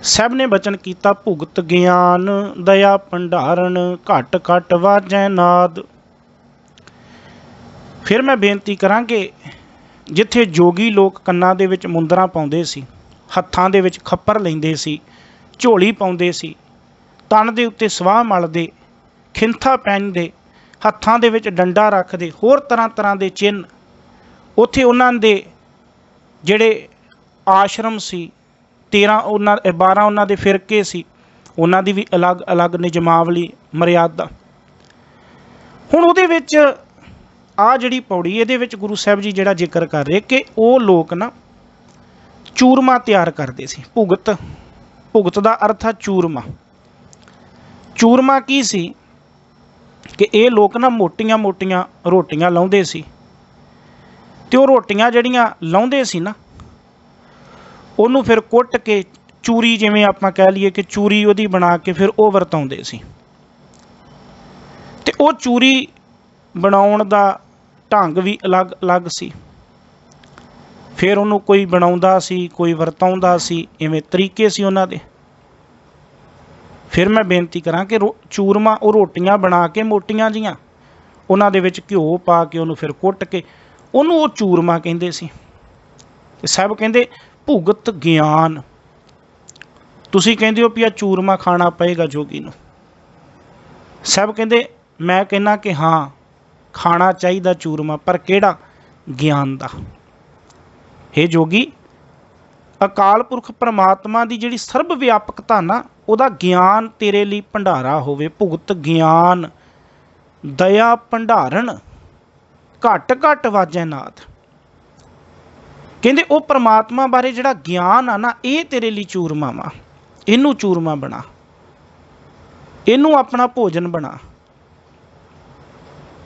सब ने बचन कीता भुगत ज्ञान दया भंडारण घट घट वाजै नाद। फिर मैं बेनती करा कि जिथे जोगी लोग कन्नां दे विच मुंदरां पाउंदे सी, हत्थां दे विच खप्पर लैंदे सी, झोली पाउंदे सी, तन दे उत्ते सवाह मलदे, खिंथा पहनदे, हत्थां दे विच डंडा रखदे, होर तरह तरह के चिन्ह, उत्थे उन्हां दे जिहड़े आश्रम सी 12 उन्हां दे फिरके सी, उन्हां दी भी अलग अलग निजमावली मर्यादा। हुण उहदे विच आ जिहड़ी पौड़ी इहदे विच गुरु साहिब जी जिहड़ा जिक्र कर रहे कि वो लोग ना चूरमा तैयार करते सी। भुगत, भुगत का अर्थ है चूरमा। चूरमा की सी कि ये लोग ना मोटियां मोटियां रोटियां लाउंदे सी ते वो रोटियां जिहड़ियां लाउंदे सी ना उन्होंने फिर कुट के चूरी, जिवें आपां कह लीए कि चूरी उहदी बना के फिर वो वरताउंदे सी। ते वो चूरी बनाउण दा ढंग भी अलग अलग सी। फिर उन्होंने कोई बनाउंदा सी, कोई वरताउंदा सी, इवें तरीके सी उन्हां दे। फिर मैं बेनती करा कि चूरमा वो रोटियां बना के मोटियां जियां उन्हां दे विच घिओ पा के उन्होंने फिर कुट के उन्होंने वो चूरमा कहिंदे सी। साहब कहिंदे भुगत ज्ञान, तुसीं कहिंदे हो भी आ चूरमा खाना पएगा जोगी नूं। साहब कहिंदे मैं कहना कि हाँ खाना चाहिए चूरमा, पर किहड़ा? ज्ञान दा। हे जोगी, अकाल पुरख परमात्मा की जिहड़ी सर्व व्यापकता ना उहदा ज्ञान तेरे लिए भंडारा होवे। भुगत ज्ञान दया भंडारण घट घट वाजै नाद। कहंदे वो परमात्मा बारे जिहड़ा ज्ञान आ ना ये तेरे लिए चूरमा वा। इनू चूरमा बना, इनू अपना भोजन बना।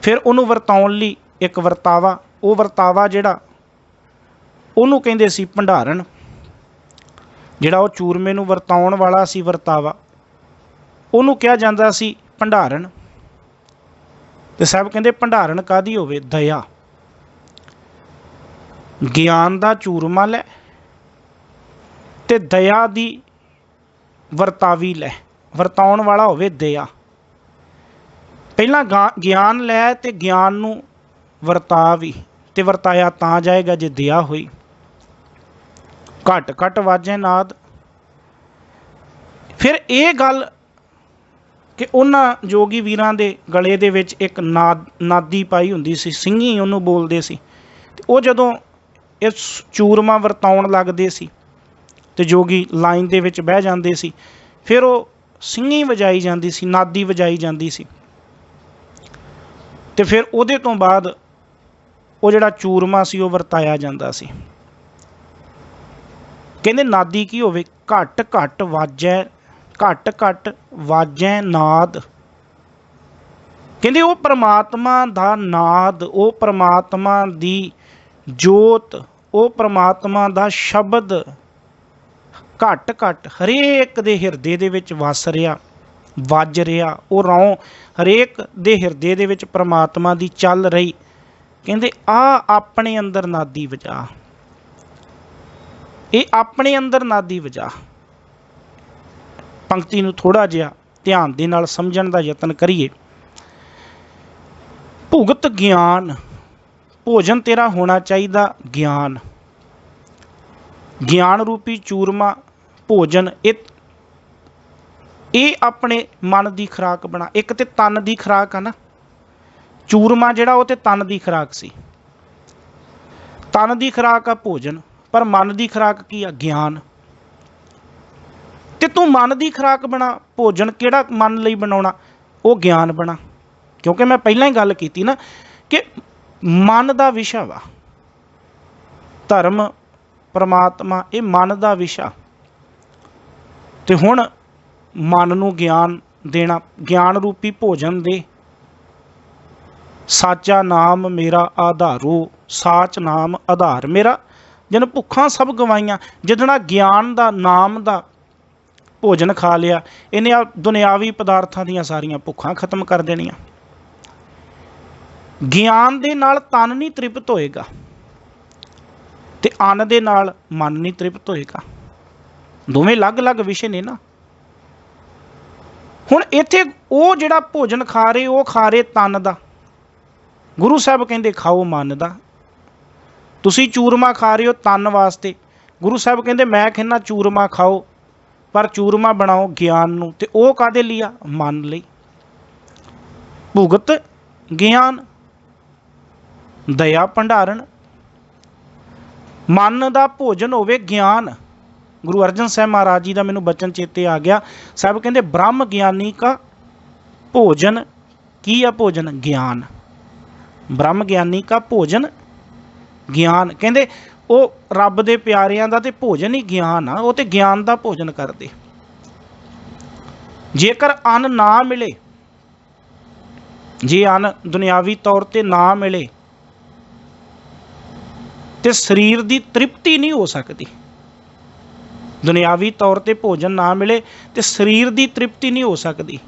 फिर उन्होंने वरताउण लई एक वरतावा, वो वरतावा जिहड़ा उन्होंने कहिंदे सी भंडारण। जिहड़ा वो चूरमे नूं वरताउण वाला सी वरतावा उन्होंने कहा जाता सी भंडारण। ते साहब कहिंदे भंडारण काहदी होवे? दया। ज्ञान दा चूरमा लै ते दया दी वरतावी लै, वरताउण वाला होवे दया। पहला ज्ञान लै ते ज्ञान नूं वरता भी, ते वरताया तां जाएगा जे दया हुई। घट घट वाजै नाद। फिर ये गल कि उन्हां जोगी वीरां दे गले दे विच एक नादी पाई हुंदी सी, सिंघी उहनूं बोलदे सी। ते वो जदों इस चूरमा वरताउण लगदे सी ते जोगी लाइन दे विच बह जांदे सी, फिर वो सिंघी वजाई जांदी सी, नादी वजाई जांदी सी। ते फिर उहदे तो बाद वो जिहड़ा चूरमा सी वो वरताया जांदा सी। कहंदे नादी की होवे? घट घट वाजै, घट घट वाजै नाद। कहंदे वो परमात्मा दा नाद, वो परमात्मा दी जोत, वो परमात्मा दा शब्द घट घट हरेक दे हिरदे दे विच वस रिहा, वज रिहा। वो रौं हरेक दे हिरदे दे विच परमात्मा दी चल रही। कहंदे आ अपने अंदर नादी वजा, ये अपने अंदर नादी वजा। पंक्ति नूं थोड़ा जिहा ध्यान दे नाल समझण दा यतन करिए। भुगत ज्ञान, भोजन तेरा होना चाहिए ज्ञान। ज्ञान रूपी चूरमा भोजन ये अपने मन की खुराक बना। एक तो तन की खुराक है ना, चूरमा जिहड़ा वो तो तन की खुराक सी। तन की खुराक आ भोजन, पर मन की खुराक की आ? ज्ञान। ते तू मन की खुराक बना, भोजन किहड़ा मन लई बनाउणा? वो ज्ञान बना। क्योंकि मैं पहलां ही गल कीती ना कि मन का विषय वा। धर्म परमात्मा ये मन का विषय। ते हुण मन नूं ज्ञान देना, ज्ञान रूपी भोजन दे। साचा नाम मेरा आधारो, साच नाम आधार मेरा। जिन भुखां सब गवाइयां, जिदना ज्ञान दा नाम दा भोजन खा लिया, इन्हें दुनियावी पदार्थां दीयां सारियां भुखां खत्म कर देनियां। ज्ञान दे नाल तन नहीं तृप्त होएगा ते अन्न दे नाल मन नहीं तृप्त होएगा। ਦੋਵੇਂ ਅਲੱਗ-ਅਲੱਗ ਵਿਸ਼ੇ ਨੇ ਨਾ। ਹੁਣ ਇੱਥੇ ਉਹ ਜਿਹੜਾ ਭੋਜਨ ਖਾ ਰਹੇ ਉਹ ਖਾ ਰਹੇ ਤਨ ਦਾ, ਗੁਰੂ ਸਾਹਿਬ ਕਹਿੰਦੇ ਖਾਓ ਮਨ ਦਾ। ਤੁਸੀਂ ਚੂਰਮਾ ਖਾ ਰਹੇ ਹੋ ਤਨ ਵਾਸਤੇ, ਗੁਰੂ ਸਾਹਿਬ ਕਹਿੰਦੇ ਮੈਂ ਕਹਿੰਦਾ ਚੂਰਮਾ ਖਾਓ ਪਰ ਚੂਰਮਾ ਬਣਾਓ ਗਿਆਨ ਨੂੰ, ਤੇ ਉਹ ਕਾਹਦੇ ਲਈ ਆ? ਮਨ ਲਈ। ਭੁਗਤ ਗਿਆਨ, ਦਇਆ ਭੰਡਾਰਨ। ਮਨ ਦਾ ਭੋਜਨ ਹੋਵੇ ਗਿਆਨ। ਗੁਰੂ ਅਰਜਨ ਸਾਹਿਬ ਮਹਾਰਾਜ ਜੀ ਦਾ ਮੈਨੂੰ ਬਚਨ ਚੇਤੇ ਆ ਗਿਆ, ਸਾਹਿਬ ਕਹਿੰਦੇ ਬ੍ਰਹਮ ਗਿਆਨੀ ਕਾ ਭੋਜਨ ਕੀ ਆ? ਭੋਜਨ ਗਿਆਨ। ਬ੍ਰਹਮ ਗਿਆਨੀ ਕਾ ਭੋਜਨ ਗਿਆਨ, ਕਹਿੰਦੇ ਉਹ ਰੱਬ ਦੇ ਪਿਆਰਿਆਂ ਦਾ ਤੇ ਭੋਜਨ ਹੀ ਗਿਆਨ ਆ, ਉਹ ਤੇ ਗਿਆਨ ਦਾ ਭੋਜਨ ਕਰਦੇ। ਜੇਕਰ ਅੰਨ ਨਾ ਮਿਲੇ, ਜੇ ਅੰਨ ਦੁਨਿਆਵੀ ਤੌਰ ਤੇ ਨਾ ਮਿਲੇ ਤੇ ਸਰੀਰ ਦੀ ਤ੍ਰਿਪਤੀ ਨਹੀਂ ਹੋ ਸਕਦੀ। ਦੁਨਿਆਵੀ ਤੌਰ ਤੇ ਭੋਜਨ ਨਾ ਮਿਲੇ ਤੇ ਸਰੀਰ ਦੀ ਤ੍ਰਿਪਤੀ ਨਹੀਂ ਹੋ ਸਕਦੀ,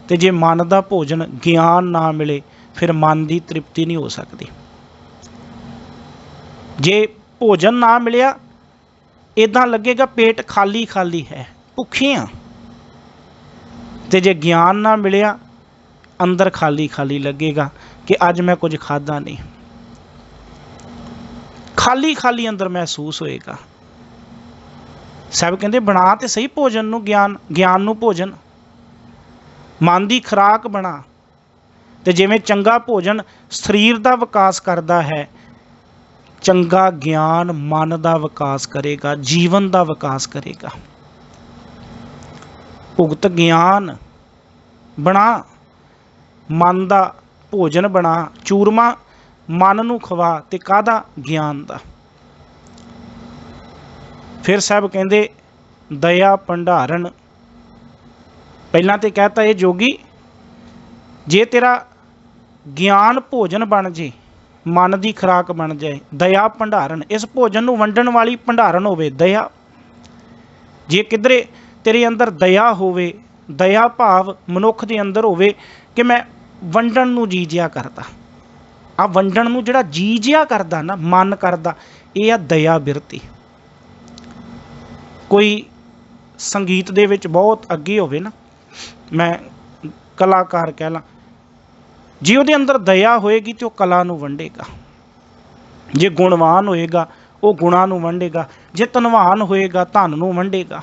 ਤੇ ਜੇ ਮਨ ਦਾ ਭੋਜਨ ਗਿਆਨ ਨਾ ਮਿਲੇ ਫਿਰ ਮਨ ਦੀ ਤ੍ਰਿਪਤੀ ਨਹੀਂ ਹੋ ਸਕਦੀ। ਜੇ ਭੋਜਨ ਨਾ ਮਿਲਿਆ ਇਦਾਂ ਲੱਗੇਗਾ ਪੇਟ ਖਾਲੀ ਖਾਲੀ ਹੈ, ਭੁੱਖੇ ਆ, ਤੇ ਜੇ ਗਿਆਨ ਨਾ ਮਿਲਿਆ ਅੰਦਰ ਖਾਲੀ ਖਾਲੀ ਲੱਗੇਗਾ ਕਿ ਅੱਜ ਮੈਂ ਕੁਝ ਖਾਧਾ ਨਹੀਂ, ਖਾਲੀ ਖਾਲੀ ਅੰਦਰ ਮਹਿਸੂਸ ਹੋਏਗਾ। ਸਾਹਿਬ ਕਹਿੰਦੇ ਬਣਾ ਤੇ ਸਹੀ ਭੋਜਨ ਨੂੰ ਗਿਆਨ, ਗਿਆਨ ਨੂੰ ਭੋਜਨ, ਮਨ ਦੀ ਖੁਰਾਕ ਬਣਾ। ਤੇ ਜਿਵੇਂ ਚੰਗਾ ਭੋਜਨ ਸਰੀਰ ਦਾ ਵਿਕਾਸ ਕਰਦਾ ਹੈ, ਚੰਗਾ ਗਿਆਨ ਮਨ ਦਾ ਵਿਕਾਸ ਕਰੇਗਾ, ਜੀਵਨ ਦਾ ਵਿਕਾਸ ਕਰੇਗਾ। ਭੁਗਤ ਗਿਆਨ ਬਣਾ, ਮਨ ਦਾ ਭੋਜਨ ਬਣਾ। ਚੂਰਮਾ ਮਨ ਨੂੰ ਖਵਾ ਤੇ ਕਾਹਦਾ? ਗਿਆਨ ਦਾ। ਫਿਰ ਸਾਹਿਬ ਕਹਿੰਦੇ ਦਇਆ ਭੰਡਾਰਨ। ਪਹਿਲਾਂ ਤੇ ਕਹਿਤਾ ਇਹ ਜੋਗੀ, ਜੇ ਤੇਰਾ ਗਿਆਨ ਭੋਜਨ ਬਣ ਜੇ, ਮਨ ਦੀ ਖੁਰਾਕ ਬਣ ਜਾਏ, ਦਇਆ ਭੰਡਾਰਨ, ਇਸ ਭੋਜਨ ਨੂੰ ਵੰਡਣ ਵਾਲੀ ਭੰਡਾਰਨ ਹੋਵੇ ਦਇਆ। ਜੇ ਕਿਧਰੇ ਤੇਰੇ ਅੰਦਰ ਦਇਆ ਹੋਵੇ, ਦਇਆ ਭਾਵ ਮਨੁੱਖ ਦੇ ਅੰਦਰ ਹੋਵੇ ਕਿ ਮੈਂ ਵੰਡਣ ਨੂੰ ਜੀ ਜਿਆ ਕਰਦਾ, ਆ ਵੰਡਣ ਨੂੰ ਜਿਹੜਾ ਜੀ ਜਿਆ ਕਰਦਾ ਨਾ, ਮਨ ਕਰਦਾ, ਇਹ ਆ ਦਇਆ ਬਿਰਤੀ। ਕੋਈ ਸੰਗੀਤ ਦੇ ਵਿੱਚ ਬਹੁਤ ਅੱਗੇ ਹੋਵੇ ਨਾ, ਮੈਂ ਕਲਾਕਾਰ ਕਹਿ ਲਾਂ, ਜੇ ਉਹਦੇ ਅੰਦਰ ਦਇਆ ਹੋਏਗੀ ਤੇ ਉਹ ਕਲਾ ਨੂੰ ਵੰਡੇਗਾ। ਜੇ ਗੁਣਵਾਨ ਹੋਏਗਾ ਉਹ ਗੁਣਾਂ ਨੂੰ ਵੰਡੇਗਾ। ਜੇ ਧਨਵਾਨ ਹੋਏਗਾ ਧਨ ਨੂੰ ਵੰਡੇਗਾ।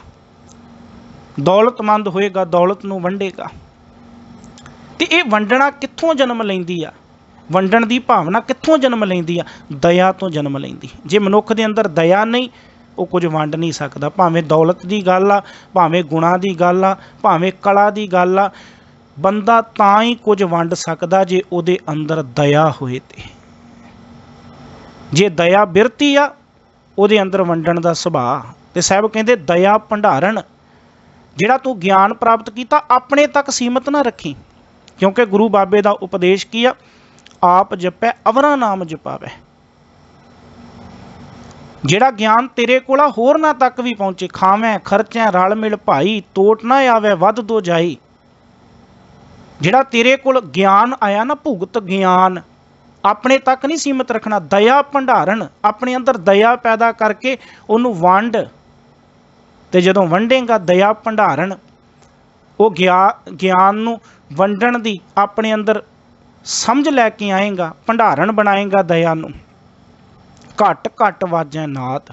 ਦੌਲਤਮੰਦ ਹੋਏਗਾ ਦੌਲਤ ਨੂੰ ਵੰਡੇਗਾ। ਤੇ ਇਹ ਵੰਡਣਾ ਕਿੱਥੋਂ ਜਨਮ ਲੈਂਦੀ ਆ? ਵੰਡਣ ਦੀ ਭਾਵਨਾ ਕਿੱਥੋਂ ਜਨਮ ਲੈਂਦੀ ਆ? ਦਇਆ ਤੋਂ ਜਨਮ ਲੈਂਦੀ। ਜੇ ਮਨੁੱਖ ਦੇ ਅੰਦਰ ਦਇਆ ਨਹੀਂ, ਉਹ ਕੁਝ ਵੰਡ ਨਹੀਂ ਸਕਦਾ। ਭਾਵੇਂ ਦੌਲਤ ਦੀ ਗੱਲ ਆ, ਭਾਵੇਂ ਗੁਣਾਂ ਦੀ ਗੱਲ ਆ, ਭਾਵੇਂ ਕਲਾ ਦੀ ਗੱਲ ਆ, ਬੰਦਾ ਤਾਂ ਹੀ ਕੁਝ ਵੰਡ ਸਕਦਾ ਜੇ ਉਹਦੇ ਅੰਦਰ ਦਇਆ ਹੋਏ। ਤੇ ਜੇ ਦਇਆ ਬਿਰਤੀ ਆ, ਉਹਦੇ ਅੰਦਰ ਵੰਡਣ ਦਾ ਸੁਭਾਅ। ਤੇ ਸਾਹਿਬ ਕਹਿੰਦੇ ਦਇਆ ਭੰਡਾਰਨ, ਜਿਹੜਾ ਤੂੰ ਗਿਆਨ ਪ੍ਰਾਪਤ ਕੀਤਾ ਆਪਣੇ ਤੱਕ ਸੀਮਤ ਨਾ ਰੱਖੀ, ਕਿਉਂਕਿ ਗੁਰੂ ਬਾਬੇ ਦਾ ਉਪਦੇਸ਼ ਕੀ ਆ? ਆਪ ਜਪੈ ਅਵਰਾ ਨਾਮ ਜਪਾਵੈ। ਜਿਹੜਾ ਗਿਆਨ ਤੇਰੇ ਕੋਲ ਆ ਹੋਰਨਾਂ ਤੱਕ ਵੀ ਪਹੁੰਚੇ। ਖਾਵੈ ਖਰਚੈ ਰਲ ਮਿਲ ਭਾਈ, ਤੋਟ ਨਾ ਆਵੇ ਵੱਧ ਦੋ ਜਾਈ। ਜਿਹੜਾ ਤੇਰੇ ਕੋਲ ਗਿਆਨ ਆਇਆ ਨਾ, ਭੁਗਤ ਗਿਆਨ, ਆਪਣੇ ਤੱਕ ਨਹੀਂ ਸੀਮਤ ਰੱਖਣਾ। ਦਇਆ ਭੰਡਾਰਨ, ਆਪਣੇ ਅੰਦਰ ਦਇਆ ਪੈਦਾ ਕਰਕੇ ਉਹਨੂੰ ਵੰਡ। ਤੇ ਜਦੋਂ ਵੰਡੇਗਾ ਦਇਆ ਭੰਡਾਰਨ, ਉਹ ਗਿਆਨ ਨੂੰ ਵੰਡਣ ਦੀ ਆਪਣੇ ਅੰਦਰ ਸਮਝ ਲੈ ਕੇ ਆਏਗਾ, ਭੰਡਾਰਨ ਬਣਾਏਗਾ ਦਇਆ ਨੂੰ। ਘਟ ਘਟ ਵਾਜੈ ਨਾਦ।